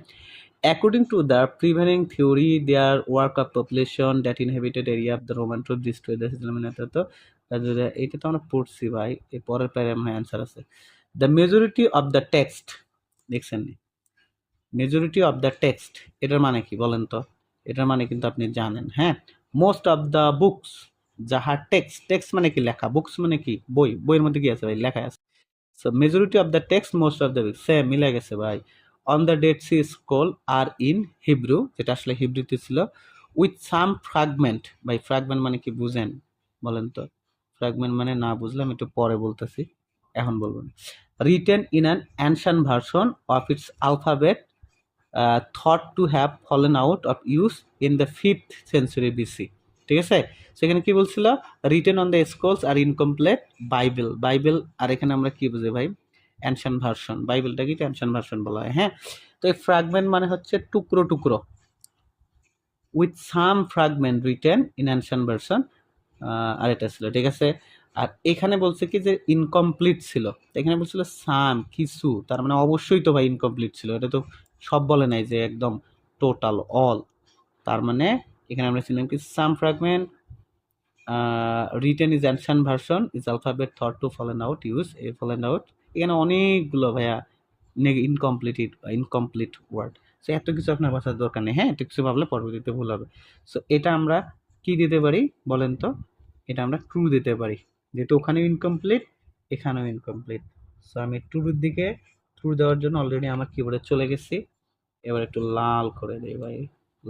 according to the prevailing theory, their work of population that inhabited area of the Roman to destroy the settlement, তো এটা তো আমরা পড়ছি ভাই, এই পরের প্যারে আমার অ্যান্সার আছে। The majority of the text, দেখছেন মেজরিটি অফ দ্য টেক্সট, এটার মানে কি বলেন তো? এটার মানে কিন্তু আপনি জানেন। হ্যাঁ, মোস্ট অফ দ্য বুকস, যাহা টেক্সট, টেক্সট মানে কি লেখা, বুকস মানে কি বই, বইয়ের মধ্যে কি আছে ভাই? লেখা আছে। So majority of the text, most of the book, same মিলে গেছে ভাই। On the Dead Sea scroll আর ইন হিব্রু, যেটা আসলে হিব্রুতে ছিল, উইথ সাম ফ্র্যাগমেন্ট। ভাই ফ্র্যাগমেন্ট মানে কি বুঝেন বলেন তো? ফ্র্যাগমেন্ট মানে না বুঝলে আমি একটু পরে বলতেছি, এখন বলবেন। Written in an ancient version of its alphabet thought to have fallen out of use in the 5th century BC. ঠিক আছে, সেখানে কি বলছিল? Written on the scrolls are incomplete Bible, Bible, আর এখানে আমরা কি বুঝি ভাই? অ্যানশান ভার্সন, বাইবেলটাকে তো অ্যানশান ভার্সন বলা হয়। হ্যাঁ, তো এই ফ্র্যাগমেন্ট মানে হচ্ছে টুকরো টুকরো, with some fragment written in ancient version, আর এটা ছিল। ঠিক আছে, আর এখানে বলছে কি যে ইনকমপ্লিট ছিল, এখানে বলছিল সাম কিছু, তার মানে অবশ্যই তো ভাই ইনকমপ্লিট ছিল, এটা তো সব বলে নাই যে একদম টোটাল অল। তার মানে এখানে আমরা ছিলাম কি some fragment written is ancient version is alphabet thought to fallen out use a fallen out. এখানে অনেকগুলো ভাইয়া ইনকমপ্লিট ওয়ার্ড। সো এত কিছু আপনার বাসার দরকার নেই। হ্যাঁ, এত কিছু ভাবলে পরবর্তীতে ভুল হবে। সো এটা আমরা কি দিতে পারি বলেন তো? এটা আমরা ট্রু দিতে পারি, যেহেতু ওখানেও ইনকমপ্লিট, এখানেও ইনকমপ্লিট। সো আমি ট্রুর দিকে, ট্রু দেওয়ার জন্য অলরেডি আমার কিবোর্ডে চলে গেছি। এবার একটু লাল করে দিই ভাই,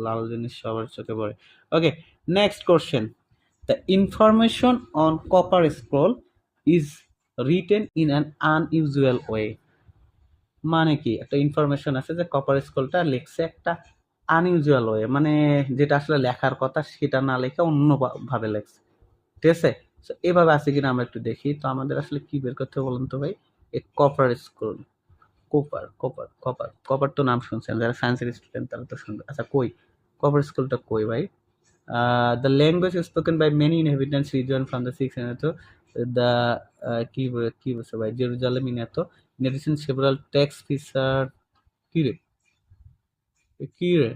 লাল জিনিস সবার চোখে পড়ে। Okay, next question. The information on copper scroll is written in an unusual way. মানে কি? একটা ইনফরমেশন আছে যে কপার স্ক্রোলটা লিখছে একটা আনইউজুয়াল ওয়ে, মানে যেটা আসলে লেখার কথা সেটা না লেখা অন্য ভাবে লেখছে। ঠিক আছে, তো এভাবে আছে কিনা আমরা একটু দেখি। তো আমাদের আসলে কি বের করতে হবে বলুন তো ভাই? এই copper scroll, copper copper copper copper তো নাম শুনছেন, যারা সায়েন্সের স্টুডেন্ট তারা তো শুনবে। আচ্ছা কই কপার স্ক্রোলটা কই ভাই? The language is spoken by many inhabitants region from the six and তো the কি বলছে ভাই? জেরুজালেম ইন এত, in addition several text feature। কি রে কি রে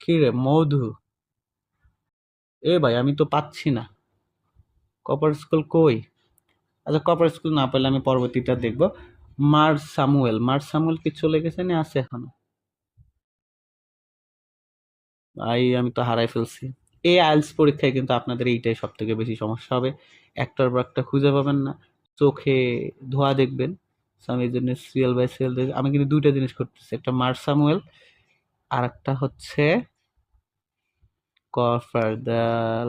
কি রে মধু, এ ভাই আমি তো পাচ্ছি না কপার স্কুল কই। আচ্ছা কপার স্কুল না পেলে আমি পরবর্তীটা দেখবো। মার্চ সামুয়েল কি চলে গেছে না আছে এখনো? ভাই আমি তো হারাই ফেলছি। এই আইএলটিএস পরীক্ষায় কিন্তু আপনাদের এইটাই সব থেকে বেশি সমস্যা হবে, একটার পর একটা খুঁজে পাবেন না, চোখে ধোঁয়া দেখবেন। So, আমি এই জন্য সিরিয়াল বাই সিরিয়াল আমি কিন্তু দুইটা জিনিস করতেছি, একটা মার্চ সামুয়েল, আর একটা হচ্ছে copper the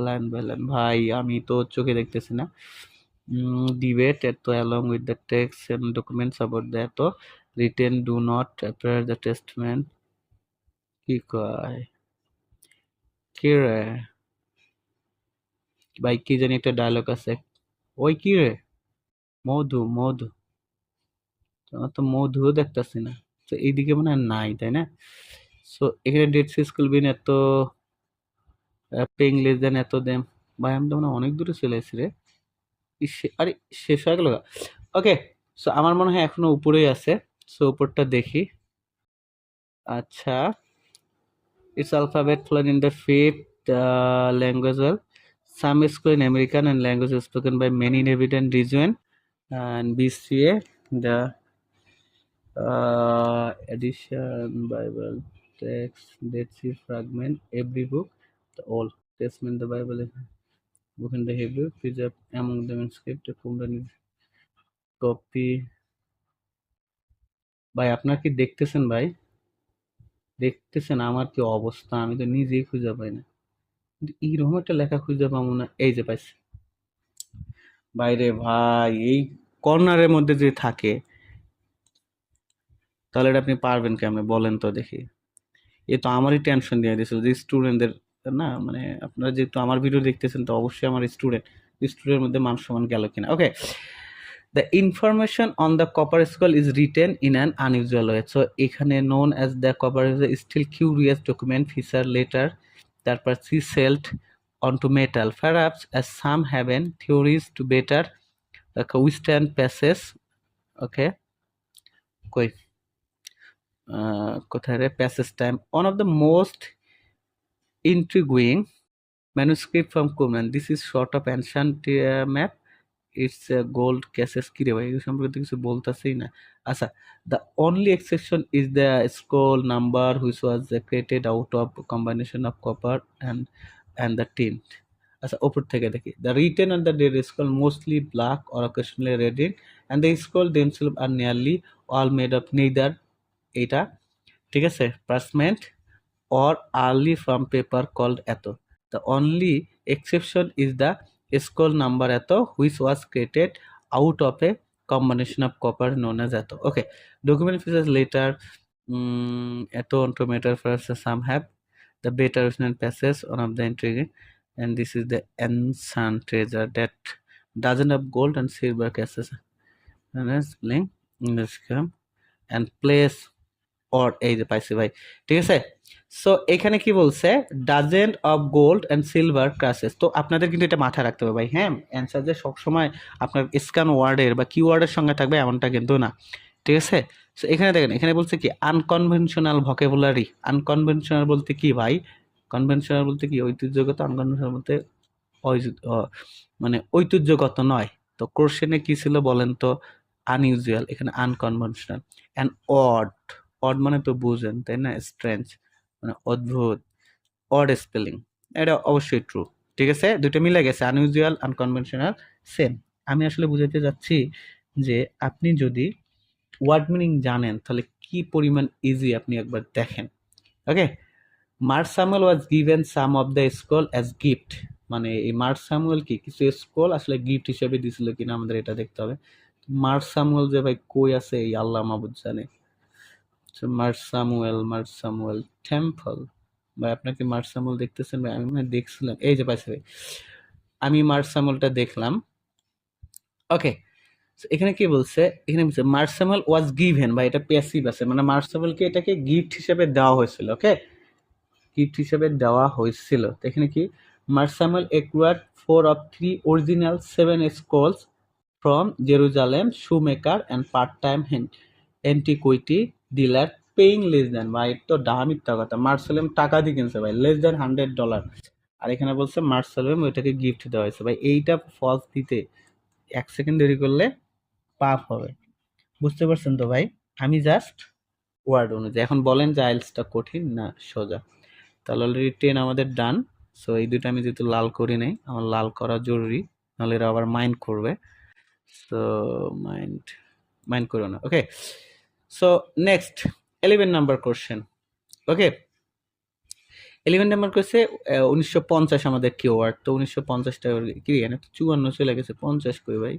line by line. ভাই আমি তো চোখে দেখতেছি না। ডিবেট এত along with the text and documents about the এত written do not appear the testament. কি কয় কি রে ভাই, কি জানি একটা ডায়লগ আছে, ওই কি রে, মধু মধু, তোমার তো মধুও দেখতেছি না, তো এইদিকে মনে হয় নাই, তাই না? সো এখানে ডেট স্কুল বিন এত পেইং লেস দেন এত দেম, ভাই আমি তো মনে হয় অনেক দূরে চলে এসেছি রে। আরে শেষ হয়ে গেল। ওকে, সো আমার মনে হয় এখনো উপরেই আছে, সো উপরটা দেখি। আচ্ছা, its alphabet flown in the fifth language well. Some school in American and language is spoken by many inhabitant region and BCA the edition Bible text Dead Sea fragment every book the Old Testament the Bible is book in the Hebrew preserved among the manuscript from the copy. ভাই আপনার কি দেখতেছেন ভাই? দেখতেছেন আমার কি অবস্থা, আমি তো নিজেই খুঁজে পাই না, কিন্তু এইরকম একটা লেখা খুঁজে পাবো না। এই যে পাইছি বাইরে ভাই, এই কর্নারের মধ্যে যদি থাকে তাহলে এটা আপনি পারবেন কেমনে বলেন তো দেখি। এ তো আমারই টেনশন দিয়ে দিয়েছিল যে স্টুডেন্টদের, না মানে আপনারা যেহেতু আমার ভিডিও দেখতেছেন তো অবশ্যই আমার স্টুডেন্টের মধ্যে মান সম্মান গেল কিনা। Okay, the information on the copper school is written in an unusual way. So এখানে known as the copper still curious document feature letter, তারপর chiselled onto metal. Perhaps as some haven theories to better withstand passes. Okay, কই কোথায় রে passage time, one of the most intriguing manuscript from Qumran. This is sort of ancient map. It's gold cases কি রে ভাই, এই সম্পর্কে তো কিছু বলতেছেই না। আচ্ছা, the only exception is the scroll number which was created out of combination of copper and the tint. আচ্ছা, ওপর থেকে দেখি, the written on the dead scroll mostly black or occasionally red ink, and the scroll themselves are nearly all made of neither এটা, ঠিক আছে, parchment or early from paper called এত. The only exception is the scroll number এত which was created out of a combination of copper known as এত. Okay, document features later এত onto metal first some have the better original passage one of the intriguing, and this is the ancient treasure that dozen of gold and silver cases and as bling in the scam and place or এই যে পাইছি ভাই, ঠিক আছে। So এখানে কি বলছে, dozens of gold and silver crosses. তো আপনাদের কিন্তু এটা মাথায় রাখতে হবে ভাই, হ্যাঁ, অ্যান্সার যে সবসময় আপনার স্ক্যান ওয়ার্ডের বা কিওয়ার্ডের সঙ্গে থাকবে এমনটা কিন্তু না, ঠিক আছে। সো এখানে দেখেন, এখানে বলছে কি আনকনভেনশনাল ভোকাবুলারি। আনকনভেনশনাল বলতে কি ভাই, কনভেনশনাল বলতে কি ঐতিহ্যগত, আনকনভেনশনাল বলতে মানে ঐতিহ্যগত নয়। তো কোশ্চেনে কি ছিল বলেন তো, আনইউজুয়াল, এখানে আনকনভেনশনাল। অ্যান্ড অড, অড মানে তো বুঝেন তাই না, স্ট্রেঞ্জ মানে অদ্ভুত, অড স্পেলিং, এটা অবশ্যই ট্রু, ঠিক আছে, দুটো মিলে গেছে, আনইউজুয়াল আনকনভেনশনাল সেম। আমি আসলে বুঝাতে যাচ্ছি যে আপনি যদি ওয়ার্ড মিনিং জানেন তাহলে কি পরিমাণ ইজি আপনি একবার দেখেন। Okay, Mark Samuel was given some of the scroll as gift, মানে এই মার্ক স্যামুয়েল কি কিছু স্কল আসলে গিফট হিসেবে দিছিল কিনা আমাদের এটা দেখতে হবে। মার্ক স্যামুয়েল যে ভাই কই আছে এই আল্লাহ মাহবুদ জানে। মার্ক স্যামুয়েল টেম্পল, ভাই আপনাকে মার্ক স্যামুয়েল দেখতেছেন ভাই, আমি মনে দেখছিলাম, এই যে পাইছে ভাই, আমি মার্ক স্যামুয়েলটা দেখলাম। ওকে, এখানে কি বলছে, এখানে বলছে মার্ক স্যামুয়েল ওয়াজ গিভেন, বা এটা প্যাসিভ আছে, মানে মার্ক স্যামুয়েলকে এটাকে গিফট হিসেবে দেওয়া হয়েছিল। ওকে, গিফট হিসেবে দেওয়া হয়েছিল। তো এখানে কি, mark Samuel একুয়ার্ড 4 of 3 original 7 scrolls from Jerusalem shoemaker and part-time antiquity dealer paying less than, ভাই তো ডাহা মিথ্যা কথা, মার্ক স্যামুয়েল টাকা দিয়ে কিনছে ভাই, less than $100, আর এখানে বলছে মার্ক স্যামুয়েল ওইটাকে গিফট দেওয়া হয়েছে। ভাই এইটা ফলস দিতে 1 সেকেন্ড দেরি করলে পাপ হবে, বুঝতে পারছেন তো ভাই? আমি জাস্ট ওয়ার্ড অনুযায়ী, এখন বলেন যে আইএলটিএসটা কঠিন না সোজা। তাহলে অলরেডি 10 আমাদের ডান। সো এই দুটো আমি যেহেতু লাল করি নাই, আমার লাল করা জরুরি, নাহলে এরা আবার মাইন্ড করবে। সো মাইন্ড মাইন্ড করো না। ওকে, সো নেক্সট 11 নাম্বার কোশ্চেন। ওকে, 11 নাম্বার কোশ্চে 1950 আমাদের কিওয়ার্ড। তো 1950টা কি, এখানে তো 54 চলে গেছে, 50 কই ভাই?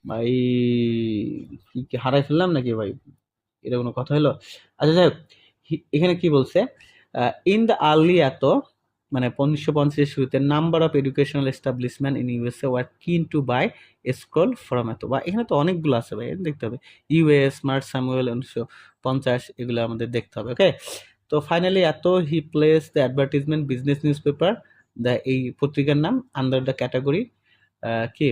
ভাই কি হারাই ফেললাম নাকি ভাই? এটা কোনো কথা হলো? আচ্ছা যাই হোক, এখানে কি বলছে, ইন দ্য আর্লি এত মানে 1950 শুরুতে number of educational establishment in USA were keen to buy scroll from এত, বা এখানে তো অনেকগুলো আছে ভাই, দেখতে হবে। ইউএস, মার্ট স্যামুয়েল 1950, এগুলো আমাদের দেখতে হবে। ওকে, তো ফাইনালি এত he plays the advertisement business news paper, the এই পত্রিকার নাম আন্ডার দ্য ক্যাটাগরি কি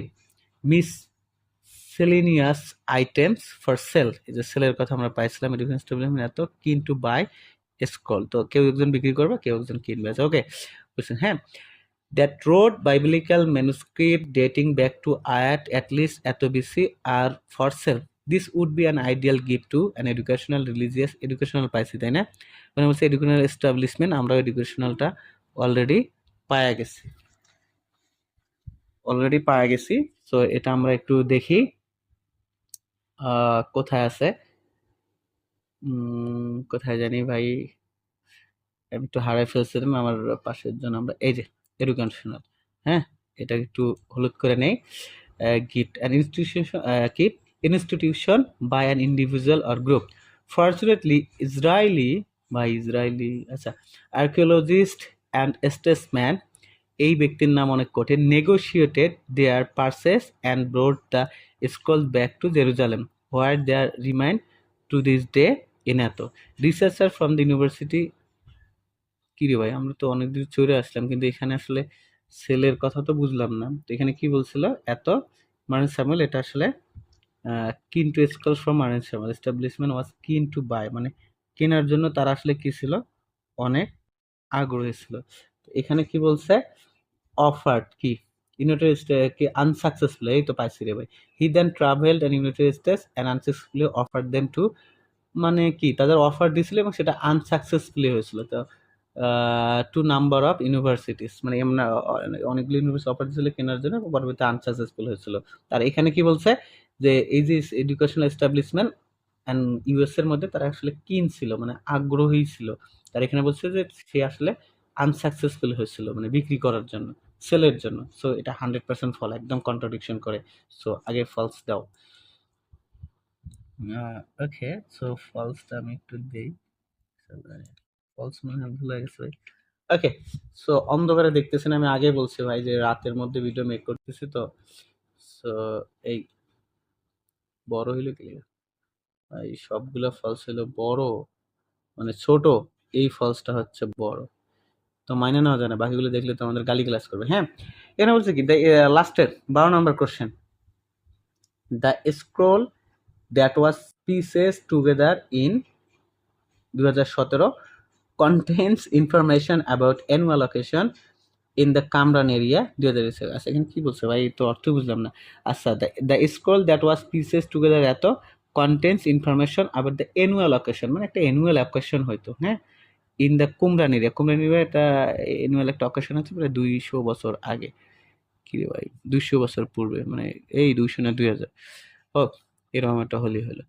মিসসেলেনিয়াস আইটেমস ফর সেল। এই যে সেলের কথা আমরা পাইছিলাম, এডুকেশন এস্টাবলিশমেন্ট এত কিন টু বাই স্ক্রল, তো কেউ একজন বিক্রি করবে, কেউ একজন কিনবে। ওকে, বুঝছেন? হ্যাঁ, that wrote biblical manuscript dating back to Ayat at least এত BC are for sale. This would be an ideal gift to an educational religious educational পাইছি, তাই না? মানে বলছে এডুকেশনাল এস্টাবলিশমেন্ট, আমরা এডুকেশনালটা অলরেডি পাওয়া গেছি। সো এটা আমরা একটু দেখি কোথায় আছে, কোথায় জানি ভাই, আমি একটু হারাই ফেলছিলাম আমার পাশের জন্য। আমরা এই যে এডুকেশনাল, হ্যাঁ, এটা একটু হলুদ করে নেই। Gift an institution by an individual or group. Fortunately, Israeli আচ্ছা আর্কিওলজিস্ট অ্যান্ড statesman, এই ব্যক্তির নাম অনেক কঠিন, negotiated there purchase and brought the scroll back to Jerusalem where there remained to this day in এত। রিসার্চার ফ্রম দ্য ইউনিভার্সিটি, কি রে ভাই, আমরা তো অনেক দূর চলে আসলাম, কিন্তু এখানে আসলে সেলের কথা তো বুঝলাম না। তো এখানে কি বলছিল, এত মার্টিন স্যামুয়েল, এটা আসলে keen to scroll from Martin Samuel, establishment was keen to by, মানে কেনার জন্য তারা আসলে কি ছিল, অনেক আগ্রহী ছিল। তো এখানে কি বলছে, অফার্ড কি ইউনাইটেড স্টেটস কি আনসাকসেসফুল, এই তো পাইছি রে ভাই। He then travelled and United States and unsuccessfully offered them to, মানে কি তাদের অফার দিছিল এবং সেটা আনসাকসেসফুলি হয়েছিল। তো টু নাম্বার অফ ইউনিভার্সিটিস, মানে এমন অনেকগুলো ইউনিভার্সিটি অফার দিয়েছিল কেনার জন্য, পরবর্তীতে আনসাকসেসফুল হয়েছিল। আর এখানে কি বলছে যে এই যে এডুকেশনাল এস্টাবলিশমেন্ট অ্যান্ড ইউএস এর মধ্যে তারা আসলে কিনছিল, মানে আগ্রহী ছিল। তার এখানে বলছে যে সে আসলে আনসাকসেসফুল হয়েছিল, মানে বিক্রি করার জন্য, সেলের জন্য। সো এটা 100% ফল, একদম কন্ট্রাডিকশন করে। সো আগে ফলস দাও। ওকে, সো ফলসটা আমি একটু দেই, ফলস মনে হয় ভুল হয়ে গেছে। ওকে, সো অন্ধকারে দেখতেছেন, আমি আগে বলছি ভাই যে রাতের মধ্যে ভিডিও মেক করতেছি, তো সো এই বড় হইলো কি ভাই, সবগুলো ফলস হইলো বড়, মানে ছোট, এই ফলসটা হচ্ছে বড়, তো মাইনে নেওয়া যায় না, বাকিগুলো দেখলে তো আমাদের গালি ক্লাস করবে। হ্যাঁ, এখানে বলছে কি, লাস্টের 12 নম্বর question, the scroll that was pieces together in 2017 contains information about annual location in the Kamran area 2006। আচ্ছা এখানে কি বলছে ভাই, তো অর্থ বুঝলাম না। আচ্ছা, the scroll that was pieces together এত contains information about the annual occasion, মানে একটা অ্যানুয়াল অকেশন হয়তো, হ্যাঁ, in the Qumran area. Qumran area একটা অ্যানুয়াল একটা অকেশন আছে প্রায় 200 বছর আগে, কি রে ভাই 200 বছর পূর্বে, মানে এই 200 না 2000, ও এরকম একটা হোলি হলো।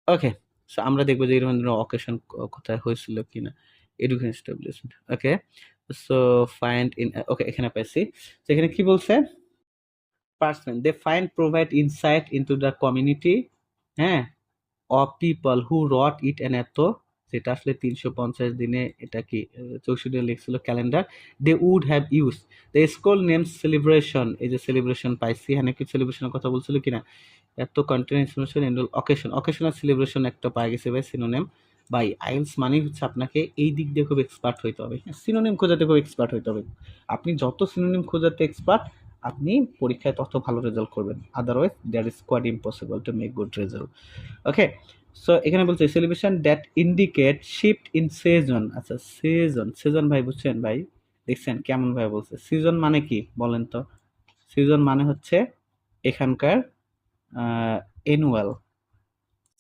ওকে, সো আমরা দেখবো যে এরকম ধরনের অকেশন কোথায় হয়েছিল কিনা, education establishment. Okay, so find in, okay এখানে পাইছি। সেখানে কি বলছে, person they find provide insight into the community, হ্যাঁ, of people who wrote it an এত, যেটা আসলে 350 দিনে এটা কি 64 লিখছিল calendar, they would have use the school name celebration, এই যে সেলিব্রেশন পাইছি, এখানে কি সেলিব্রেশনের কথা বলছিল কিনা, এত content information and occasion, occasional celebration একটা পাওয়া গেছে ভাই সিনোনিম। ভাই আইএলস মানে হচ্ছে আপনাকে এই দিক দিয়ে খুব এক্সপার্ট হইতে হবে, সিনোনিম খোঁজাতে খুব এক্সপার্ট হইতে হবে। আপনি যত সিনোনিম খোঁজাতে এক্সপার্ট, আপনি পরীক্ষায় তত ভালো রেজাল্ট করবেন, otherwise that is quite impossible to make good result. Okay, so এখানে বলছে celebration that indicate shift in season. আচ্ছা সেজন, সেজন ভাই বুঝছেন ভাই, দেখছেন কেমন ভাই বলছে, সিজন মানে কি বলেন তো, সিজন মানে হচ্ছে এখানকার অ্যানুয়াল,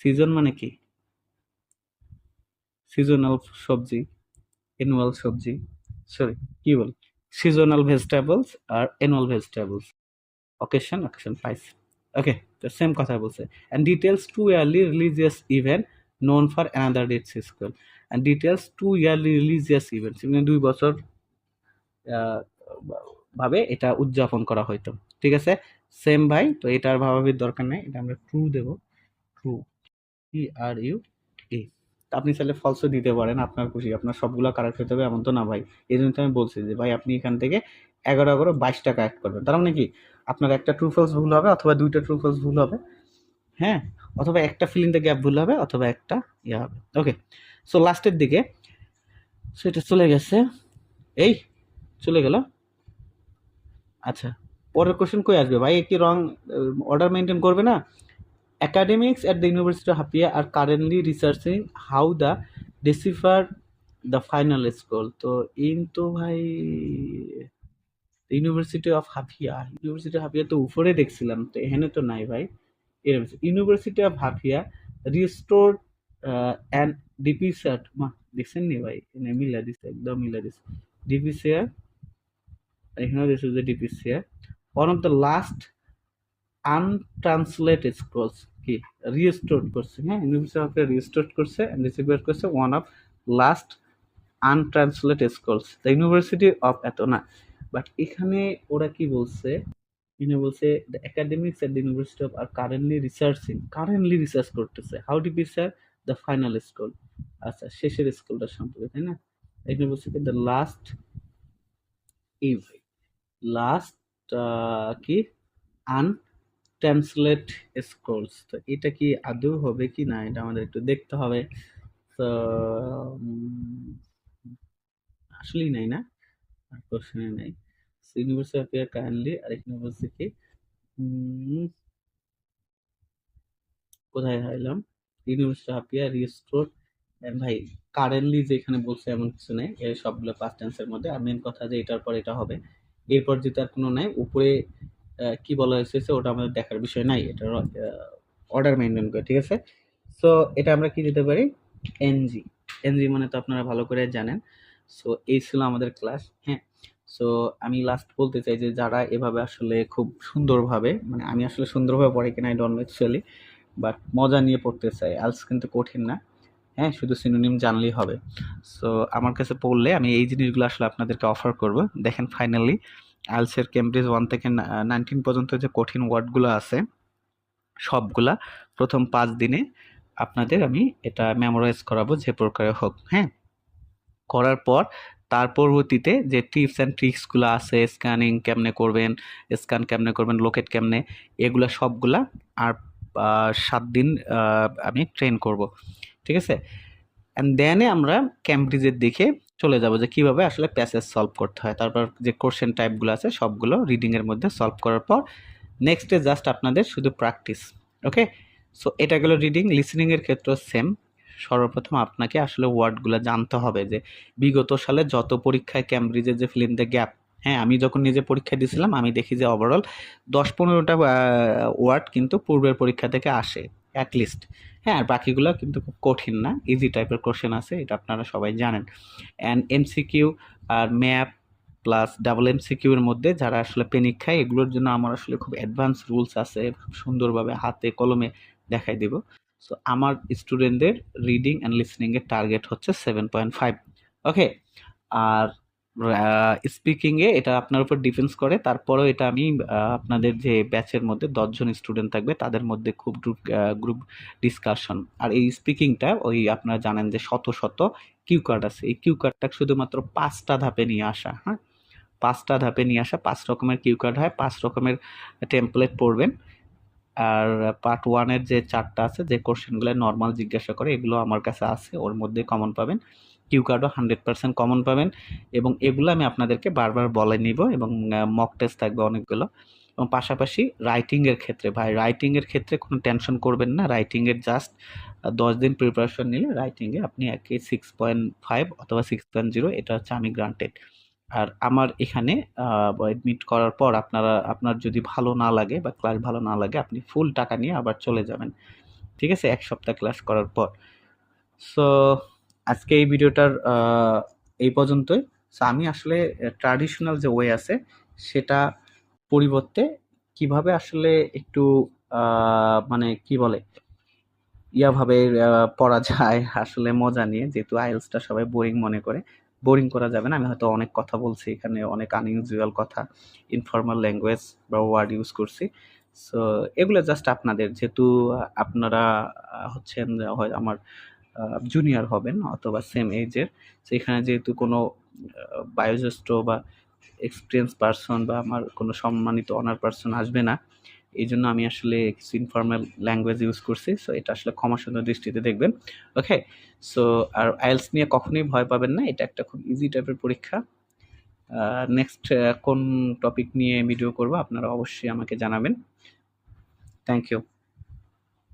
সিজন মানে কি, সিজনাল সবজি, অ্যানুয়াল সবজি, সরি কি বল, সিজনাল ভেজিটেবলস আর অ্যানুয়াল ভেজিটেবলস, অকেশন পাইস। ওকে, তো সেম কথা বলছে। And details to yearly religious event known for another date সিস্কুল, and details to yearly religious events, মানে 2 বছর ভাবে এটা উদযাপন করা হইতো। ঠিক আছে, সেম ভাই, তো এটার ভাবাবির দরকার নেই, এটা আমরা ট্রু দেব, ট্রু, টি আর ইউ আপনি চাইলে ফলসও দিতে পারেন, আপনার খুশি। আপনার সবগুলো কারেক্ট হতে হবে এমন তো না ভাই। এই জন্য তো আমি বলছি যে ভাই আপনি এখান থেকে 11 কারেক্ট করবেন। তার মানে কি আপনার একটা ট্রু ফলস ভুল হবে অথবা দুইটা ট্রু ফলস ভুল হবে, হ্যাঁ, অথবা একটা ফিল ইন দ্য গ্যাপ ভুল হবে অথবা একটা ইয়ে হবে। ওকে, সো লাস্টের দিকে, সো এটা চলে গেছে, এই চলে গেল। আচ্ছা, পরের কোশ্চেন কই আসবে ভাই? কি রং অর্ডার মেনটেন করবে না? Academics at the University of Hapia are currently researching how the decipher the final score. তো ইন তো ভাই university of Haifa, university of Haifa তো উপরে দেখছিলাম, তো এখানে তো নাই ভাই। University of Haifa restore and ডিপি সেট, মা দেখছেন নি ভাই? এখানে মিলা দিছে, একদম মিলা দিছে। ডিপি শেয়ার, এখানেও দিছে যে decipher, one of the last untranslated scrolls কি রিস্টোর করছে, হ্যাঁ, ইউনিভার্সিটি অফ রিস্টোর করছে এন্ড রিসিভার করছে one of last untranslated scrolls the university of এত না, বাট এখানে ওরা কি বলছে, এখানে বলছে the academics at the university of are currently researching, currently research করতেছে how to be sir the final school. আচ্ছা, শেষের স্কুলটা সম্পর্কে, তাই না? এখানে বলছে কি দ্য লাস্ট ইভ, লাস্ট কি আন ট্রান্সলেট স্ক্রোলস। তো এটা কি আদৌ হবে কি না এটা আমাদের একটু দেখতে হবে। তো আসলেই নাই না, আর কোশ্চেনে নাই। ইউনিভার্সিটি অফ ইয়ার কাইন্ডলি, আর এখানে বলছে কি কোথায় হাইলাম, ইউনিভার্সিটি অফ ইয়ার রিস্টোর, ভাই কারেন্টলি যেখানে বলছে এমন কিছু নেই, এই সবগুলো পাস্ট টেন্সের মধ্যে। আর মেন কথা যে এটার পর এটা হবে, এরপর যেটা আর কোনো নাই, উপরে কি বলা হয়েছে ওটা আমাদের দেখার বিষয় নাই, এটার অর্ডার মেনটেন করে, ঠিক আছে। সো এটা আমরা কি দিতে পারি, এনজি। এনজি মানে তো আপনারা ভালো করে জানেন। সো এই ছিল আমাদের ক্লাস, হ্যাঁ। সো আমি লাস্ট বলতে চাই যে যারা এভাবে আসলে খুব সুন্দরভাবে, মানে আমি আসলে সুন্দরভাবে পড়ি কিনা I don't know actually, but মজা নিয়ে পড়তে চাই, আলস কিন্তু কঠিন না, হ্যাঁ, শুধু সিনোনিম জানলেই হবে। সো আমার কাছে পড়লে আমি এই জিনিসগুলো আসলে আপনাদেরকে অফার করব। দেখেন ফাইনালি আইএলটিএস ক্যামব্রিজ 1 থেকে 19 পর্যন্ত যে কঠিন ওয়ার্ডগুলো আছে সবগুলা প্রথম 5 দিনে আপনাদের আমি এটা মেমোরাইজ করাবো যে প্রকারে হোক, হ্যাঁ। করার পর তার পরবর্তীতে যে টিপস অ্যান্ড ট্রিক্সগুলো আছে, স্ক্যানিং কেমনে করবেন, স্ক্যান কেমনে করবেন, লোকেট কেমনে, এগুলা সবগুলা আর 7 দিন আমি ট্রেন করব, ঠিক আছে। অ্যান্ড দেনে আমরা ক্যামব্রিজের দিকে চলে যাব যে কিভাবে আসলে প্যাসেজ সলভ করতে হয়। তারপর যে কোশ্চেন টাইপগুলো আছে সবগুলো রিডিংয়ের মধ্যে সলভ করার পর নেক্সটে জাস্ট আপনাদের শুধু প্র্যাকটিস, ওকে। সো এটা গেলো রিডিং। লিসেনিংয়ের ক্ষেত্রেও সেম, সর্বপ্রথম আপনাকে আসলে ওয়ার্ডগুলো জানতে হবে যে বিগত সালে যত পরীক্ষায় ক্যামব্রিজের যে ফিল ইন দ্য গ্যাপ, হ্যাঁ, আমি যখন নিজে পরীক্ষা দিয়েছিলাম আমি দেখি যে ওভারঅল 10-15টা ওয়ার্ড কিন্তু পূর্বের পরীক্ষা থেকে আসে অ্যাটলিস্ট, হ্যাঁ। আর বাকিগুলো কিন্তু খুব কঠিন না, ইজি টাইপের কোশ্চেন আছে, এটা আপনারা সবাই জানেন। অ্যান্ড এমসিকিউ আর ম্যাপ প্লাস ডাবল এমসিকিউ এর মধ্যে যারা আসলে পেনিক খায় এগুলোর জন্য আমার আসলে খুব অ্যাডভান্স রুলস আছে, খুব সুন্দরভাবে হাতে কলমে দেখাই দেব। সো আমার স্টুডেন্টদের রিডিং অ্যান্ড লিসনিং এর টার্গেট হচ্ছে 7.5, ওকে। আর স্পিকিং এ এটা আপনার উপর ডিপেন্ডস করে, তারপরেও এটা আমি আপনাদের যে ব্যাচের মধ্যে 10 জন স্টুডেন্ট থাকবে তাদের মধ্যে খুব গ্রুপ ডিসকাশন। আর এই স্পিকিংটা ওই আপনারা জানেন যে শত শত কিউ কার্ড আছে, এই কিউ কার্ডটা শুধুমাত্র 5টা ধাপে নিয়ে আসা, হ্যাঁ, 5টা ধাপে নিয়ে আসা, 5 রকমের কিউ কার্ড হয়, 5 রকমের টেমপ্লেট পড়বেন। আর পার্ট 1 এর যে 4টা আছে যে কোশ্চেনগুলো নর্মাল জিজ্ঞাসা করে এগুলো আমার কাছে আছে, ওর মধ্যে কমন পাবেন, কিউ কার্ডও 100% কমন পাবেন। এবং এগুলো আমি আপনাদেরকে বারবার বলে নিব এবং মক টেস্ট থাকবে অনেকগুলো। এবং পাশাপাশি রাইটিংয়ের ক্ষেত্রে ভাই, রাইটিংয়ের ক্ষেত্রে কোনো টেনশন করবেন না, রাইটিংয়ের জাস্ট 10 দিন প্রিপারেশন নিলে রাইটিংয়ে আপনি একে 6.5 অথবা 6.0 এটা হচ্ছে আমি গ্রান্টেড। আর আমার এখানে এডমিট করার পর আপনার যদি ভালো না লাগে বা ক্লাস ভালো না লাগে আপনি ফুল টাকা নিয়ে আবার চলে যাবেন, ঠিক আছে, 1 সপ্তাহ ক্লাস করার পর। সো আজকে এই ভিডিওটার এই পর্যন্তই। সো আমি আসলে ট্র্যাডিশনাল যে ওয়ে আছে সেটা পরিবর্তে কিভাবে আসলে একটু মানে কি বলে ইয়াভাবে পড়া যায় আসলে মজা নিয়ে, যেহেতু আইএলটিএসটা সবাই বোরিং মনে করে, বোরিং করা যাবে না। আমি হয়তো অনেক কথা বলছি এখানে, অনেক আনইউজুয়াল কথা, ইনফর্মাল ল্যাঙ্গুয়েজ বা ওয়ার্ড ইউজ করছি। সো এগুলো জাস্ট আপনাদের, যেহেতু আপনারা হচ্ছেন হয় আমার জুনিয়র হবেন অথবা সেম এজের, সেখানে যেহেতু কোনো বয়োজ্যেষ্ঠ বা এক্সপিরিয়েন্স পারসন বা আমার কোনো সম্মানিত অনার পারসন আসবে না, এই জন্য আমি আসলে কিছু ইনফর্মাল ল্যাঙ্গুয়েজ ইউজ করছি। সো এটা আসলে ক্ষমাসুন্দর দৃষ্টিতে দেখবেন। ওকে, সো আর আইএলস নিয়ে কখনোই ভয় পাবেন না, এটা একটা খুব ইজি টাইপের পরীক্ষা। নেক্সট কোন টপিক নিয়ে ভিডিও করব আপনারা অবশ্যই আমাকে জানাবেন। Thank you.